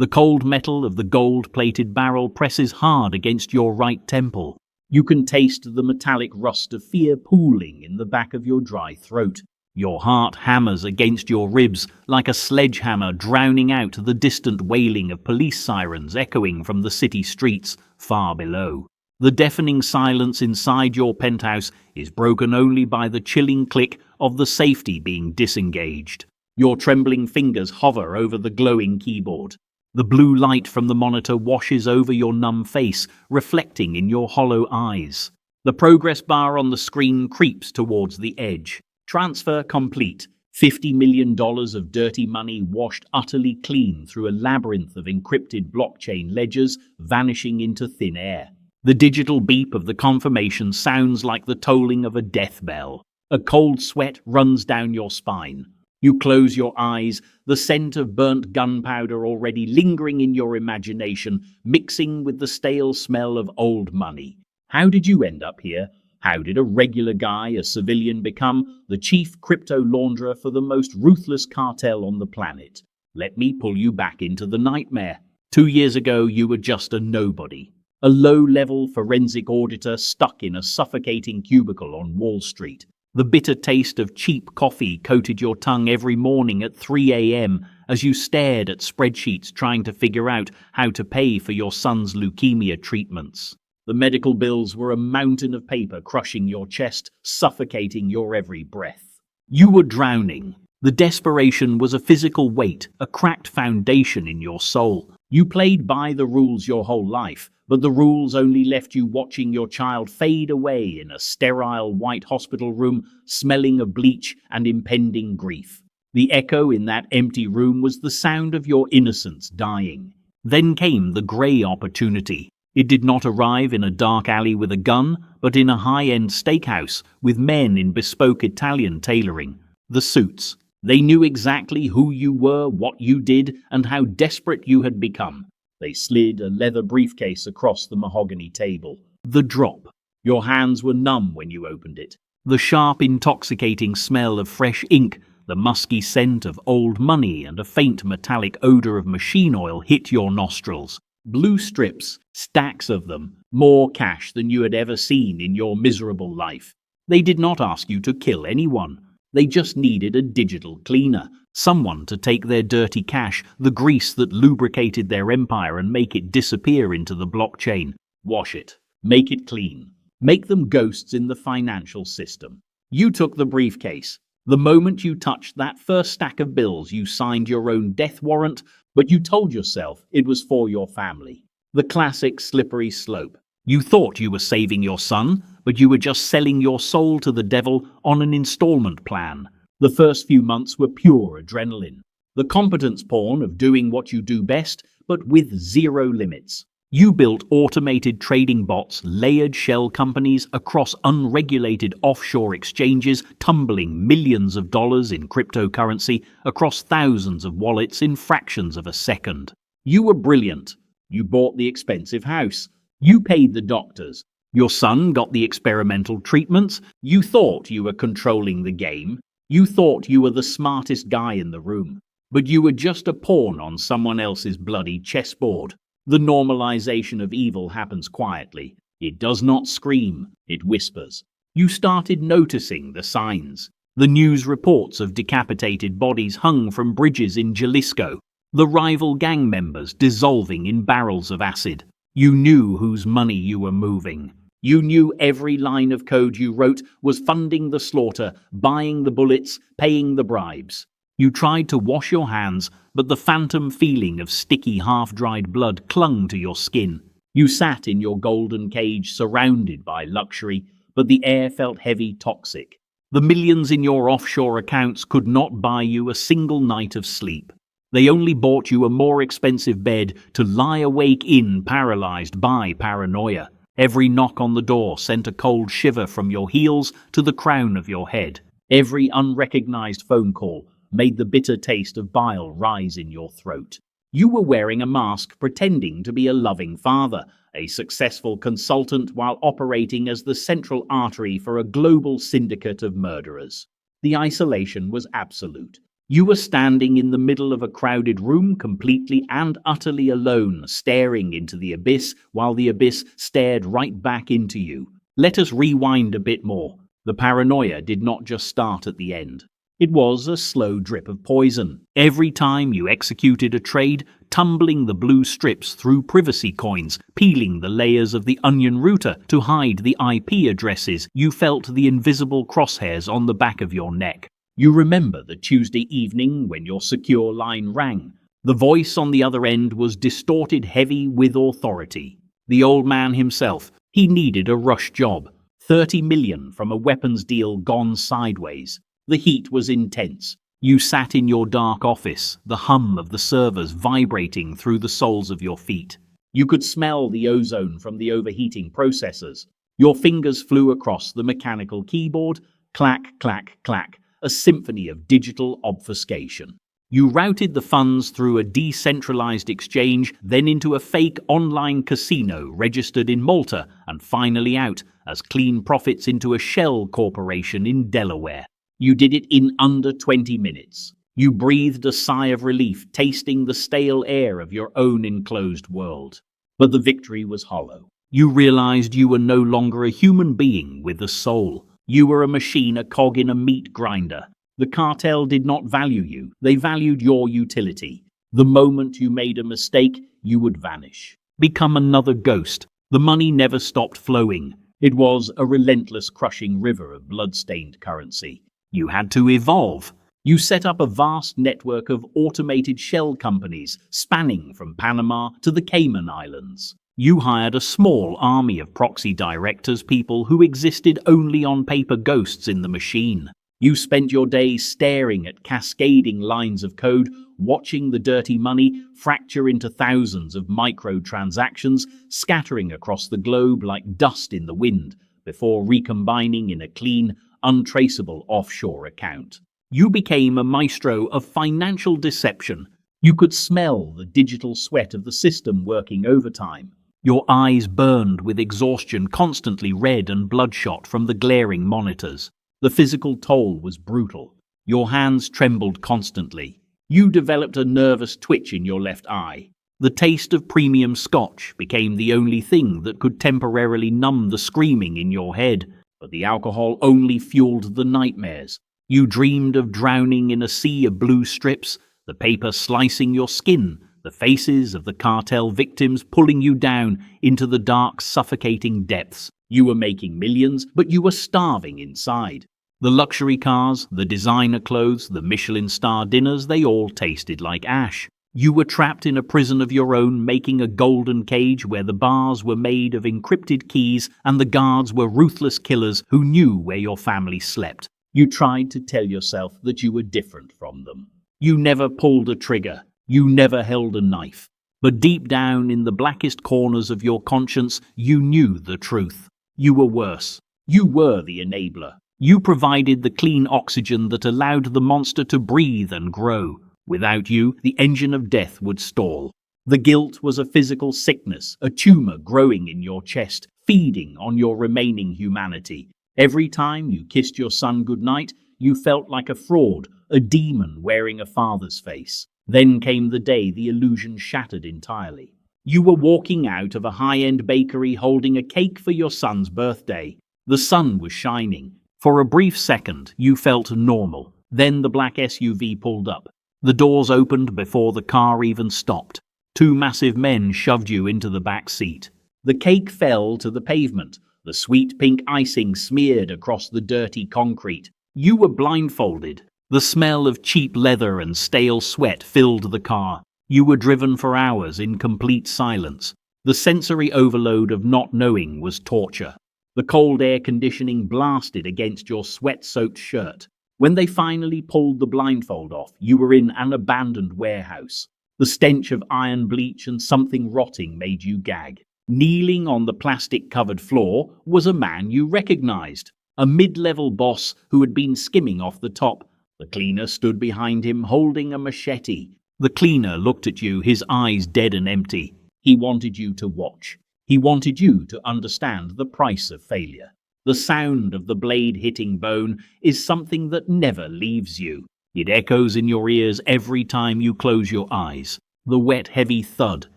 The cold metal of the gold-plated barrel presses hard against your right temple. You can taste the metallic rust of fear pooling in the back of your dry throat. Your heart hammers against your ribs like a sledgehammer, drowning out the distant wailing of police sirens echoing from the city streets far below. The deafening silence inside your penthouse is broken only by the chilling click of the safety being disengaged. Your trembling fingers hover over the glowing keyboard. The blue light from the monitor washes over your numb face, reflecting in your hollow eyes. The progress bar on the screen creeps towards the edge. Transfer complete. $50 million of dirty money washed utterly clean through a labyrinth of encrypted blockchain ledgers, vanishing into thin air. The digital beep of the confirmation sounds like the tolling of a death bell. A cold sweat runs down your spine. You close your eyes, the scent of burnt gunpowder already lingering in your imagination, mixing with the stale smell of old money. How did you end up here? How did a regular guy, a civilian, become the chief crypto launderer for the most ruthless cartel on the planet? Let me pull you back into the nightmare. 2 years ago, you were just a nobody. A low-level forensic auditor stuck in a suffocating cubicle on Wall Street. The bitter taste of cheap coffee coated your tongue every morning at 3 a.m. as you stared at spreadsheets trying to figure out how to pay for your son's leukemia treatments. The medical bills were a mountain of paper crushing your chest, suffocating your every breath. You were drowning. The desperation was a physical weight, a cracked foundation in your soul. You played by the rules your whole life, but the rules only left you watching your child fade away in a sterile white hospital room, smelling of bleach and impending grief. The echo in that empty room was the sound of your innocence dying. Then came the grey opportunity. It did not arrive in a dark alley with a gun, but in a high-end steakhouse with men in bespoke Italian tailoring. The suits. They knew exactly who you were, what you did, and how desperate you had become. They slid a leather briefcase across the mahogany table. The drop. Your hands were numb when you opened it. The sharp, intoxicating smell of fresh ink, the musky scent of old money, and a faint metallic odor of machine oil hit your nostrils. Blue strips, stacks of them, more cash than you had ever seen in your miserable life. They did not ask you to kill anyone. They just needed a digital cleaner, someone to take their dirty cash, the grease that lubricated their empire, and make it disappear into the blockchain. Wash it. Make it clean. Make them ghosts in the financial system. You took the briefcase. The moment you touched that first stack of bills, you signed your own death warrant, but you told yourself it was for your family. The classic slippery slope. You thought you were saving your son, but you were just selling your soul to the devil on an installment plan. The first few months were pure adrenaline. The competence porn of doing what you do best, but with zero limits. You built automated trading bots, layered shell companies across unregulated offshore exchanges, tumbling millions of dollars in cryptocurrency across thousands of wallets in fractions of a second. You were brilliant. You bought the expensive house. You paid the doctors. Your son got the experimental treatments. You thought you were controlling the game. You thought you were the smartest guy in the room. But you were just a pawn on someone else's bloody chessboard. The normalization of evil happens quietly. It does not scream, it whispers. You started noticing the signs. The news reports of decapitated bodies hung from bridges in Jalisco. The rival gang members dissolving in barrels of acid. You knew whose money you were moving. You knew every line of code you wrote was funding the slaughter, buying the bullets, paying the bribes. You tried to wash your hands, but the phantom feeling of sticky, half-dried blood clung to your skin. You sat in your golden cage surrounded by luxury, but the air felt heavy, toxic. The millions in your offshore accounts could not buy you a single night of sleep. They only bought you a more expensive bed to lie awake in, paralyzed by paranoia. Every knock on the door sent a cold shiver from your heels to the crown of your head. Every unrecognized phone call made the bitter taste of bile rise in your throat. You were wearing a mask, pretending to be a loving father, a successful consultant, while operating as the central artery for a global syndicate of murderers. The isolation was absolute. You were standing in the middle of a crowded room, completely and utterly alone, staring into the abyss while the abyss stared right back into you. Let us rewind a bit more. The paranoia did not just start at the end. It was a slow drip of poison. Every time you executed a trade, tumbling the blue strips through privacy coins, peeling the layers of the onion router to hide the IP addresses, you felt the invisible crosshairs on the back of your neck. You remember the Tuesday evening when your secure line rang. The voice on the other end was distorted, heavy with authority. The old man himself. He needed a rush job. 30 million from a weapons deal gone sideways. The heat was intense. You sat in your dark office, the hum of the servers vibrating through the soles of your feet. You could smell the ozone from the overheating processors. Your fingers flew across the mechanical keyboard. Clack, clack, clack. A symphony of digital obfuscation. You routed the funds through a decentralized exchange, then into a fake online casino registered in Malta, and finally out as clean profits into a shell corporation in Delaware. You did it in under 20 minutes. You breathed a sigh of relief, tasting the stale air of your own enclosed world. But the victory was hollow. You realized you were no longer a human being with a soul. You were a machine, a cog in a meat grinder. The cartel did not value you. They valued your utility. The moment you made a mistake, you would vanish. Become another ghost. The money never stopped flowing. It was a relentless, crushing river of blood-stained currency. You had to evolve. You set up a vast network of automated shell companies spanning from Panama to the Cayman Islands. You hired a small army of proxy directors, people who existed only on paper, ghosts in the machine. You spent your days staring at cascading lines of code, watching the dirty money fracture into thousands of microtransactions, scattering across the globe like dust in the wind, before recombining in a clean, untraceable offshore account. You became a maestro of financial deception. You could smell the digital sweat of the system working overtime. Your eyes burned with exhaustion, constantly red and bloodshot from the glaring monitors. The physical toll was brutal. Your hands trembled constantly. You developed a nervous twitch in your left eye. The taste of premium scotch became the only thing that could temporarily numb the screaming in your head, but the alcohol only fueled the nightmares. You dreamed of drowning in a sea of blue strips, the paper slicing your skin, the faces of the cartel victims pulling you down into the dark, suffocating depths. You were making millions, but you were starving inside. The luxury cars, the designer clothes, the Michelin star dinners, they all tasted like ash. You were trapped in a prison of your own, making a golden cage where the bars were made of encrypted keys and the guards were ruthless killers who knew where your family slept. You tried to tell yourself that you were different from them. You never pulled a trigger. You never held a knife. But deep down in the blackest corners of your conscience, you knew the truth. You were worse. You were the enabler. You provided the clean oxygen that allowed the monster to breathe and grow. Without you, the engine of death would stall. The guilt was a physical sickness, a tumor growing in your chest, feeding on your remaining humanity. Every time you kissed your son goodnight, you felt like a fraud, a demon wearing a father's face. Then came the day the illusion shattered entirely. You were walking out of a high-end bakery holding a cake for your son's birthday. The sun was shining. For a brief second, you felt normal. Then the black SUV pulled up. The doors opened before the car even stopped. Two massive men shoved you into the back seat. The cake fell to the pavement. The sweet pink icing smeared across the dirty concrete. You were blindfolded. The smell of cheap leather and stale sweat filled the car. You were driven for hours in complete silence. The sensory overload of not knowing was torture. The cold air conditioning blasted against your sweat-soaked shirt. When they finally pulled the blindfold off, you were in an abandoned warehouse. The stench of iron bleach and something rotting made you gag. Kneeling on the plastic-covered floor was a man you recognized, a mid-level boss who had been skimming off the top. The cleaner stood behind him, holding a machete. The cleaner looked at you, his eyes dead and empty. He wanted you to watch. He wanted you to understand the price of failure. The sound of the blade hitting bone is something that never leaves you. It echoes in your ears every time you close your eyes. The wet, heavy thud,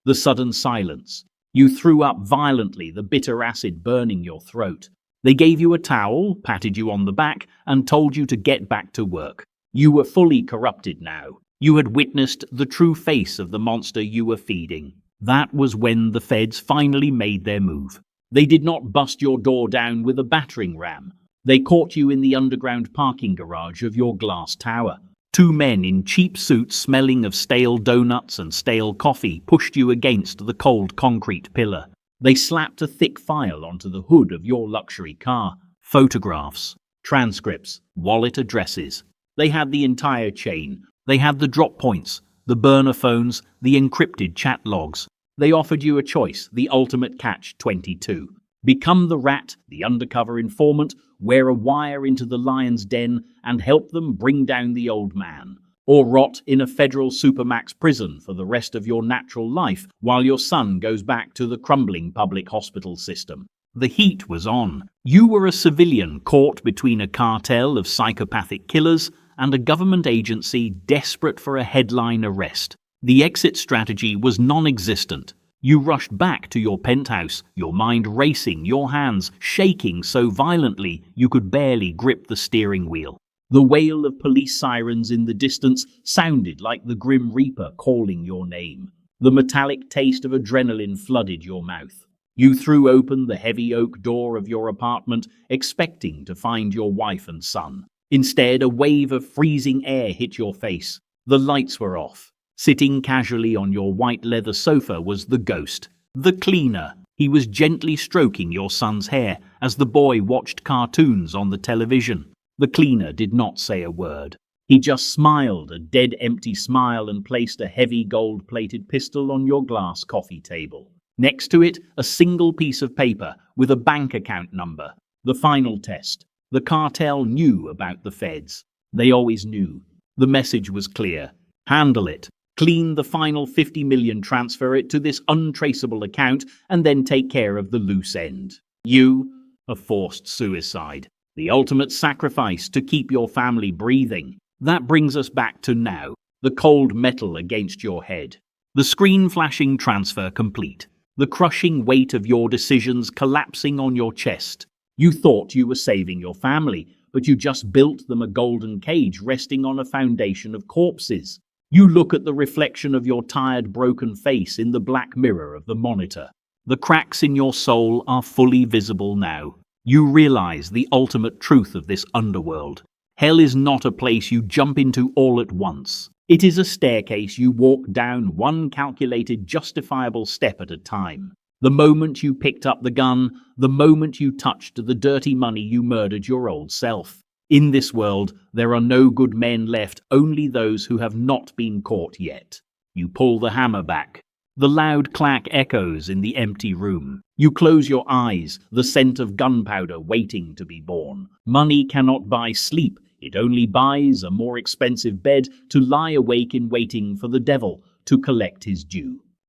the sudden silence. You threw up violently, the bitter acid burning your throat. They gave you a towel, patted you on the back, and told you to get back to work. You were fully corrupted now. You had witnessed the true face of the monster you were feeding. That was when the feds finally made their move. They did not bust your door down with a battering ram. They caught you in the underground parking garage of your glass tower. Two men in cheap suits smelling of stale donuts and stale coffee pushed you against the cold concrete pillar. They slapped a thick file onto the hood of your luxury car. Photographs, transcripts, wallet addresses. They had the entire chain. They had the drop points, the burner phones, the encrypted chat logs. They offered you a choice, the ultimate catch-22. Become the rat, the undercover informant, wear a wire into the lion's den and help them bring down the old man. Or rot in a federal supermax prison for the rest of your natural life while your son goes back to the crumbling public hospital system. The heat was on. You were a civilian caught between a cartel of psychopathic killers and a government agency desperate for a headline arrest. The exit strategy was non-existent. You rushed back to your penthouse, your mind racing, your hands shaking so violently you could barely grip the steering wheel. The wail of police sirens in the distance sounded like the Grim Reaper calling your name. The metallic taste of adrenaline flooded your mouth. You threw open the heavy oak door of your apartment, expecting to find your wife and son. Instead, a wave of freezing air hit your face. The lights were off. Sitting casually on your white leather sofa was the ghost, the cleaner. He was gently stroking your son's hair as the boy watched cartoons on the television. The cleaner did not say a word. He just smiled, a dead empty smile, and placed a heavy gold-plated pistol on your glass coffee table. Next to it, a single piece of paper with a bank account number. The final test. The cartel knew about the feds. They always knew. The message was clear. Handle it. Clean the final 50 million, transfer it to this untraceable account, and then take care of the loose end. You, a forced suicide. The ultimate sacrifice to keep your family breathing. That brings us back to now. The cold metal against your head. The screen flashing transfer complete. The crushing weight of your decisions collapsing on your chest. You thought you were saving your family, but you just built them a golden cage resting on a foundation of corpses. You look at the reflection of your tired, broken face in the black mirror of the monitor. The cracks in your soul are fully visible now. You realize the ultimate truth of this underworld. Hell is not a place you jump into all at once. It is a staircase you walk down one calculated, justifiable step at a time. The moment you picked up the gun, the moment you touched the dirty money, you murdered your old self. In this world, there are no good men left, only those who have not been caught yet. You pull the hammer back. The loud clack echoes in the empty room. You close your eyes, the scent of gunpowder waiting to be born. Money cannot buy sleep. It only buys a more expensive bed to lie awake in waiting for the devil to collect his due.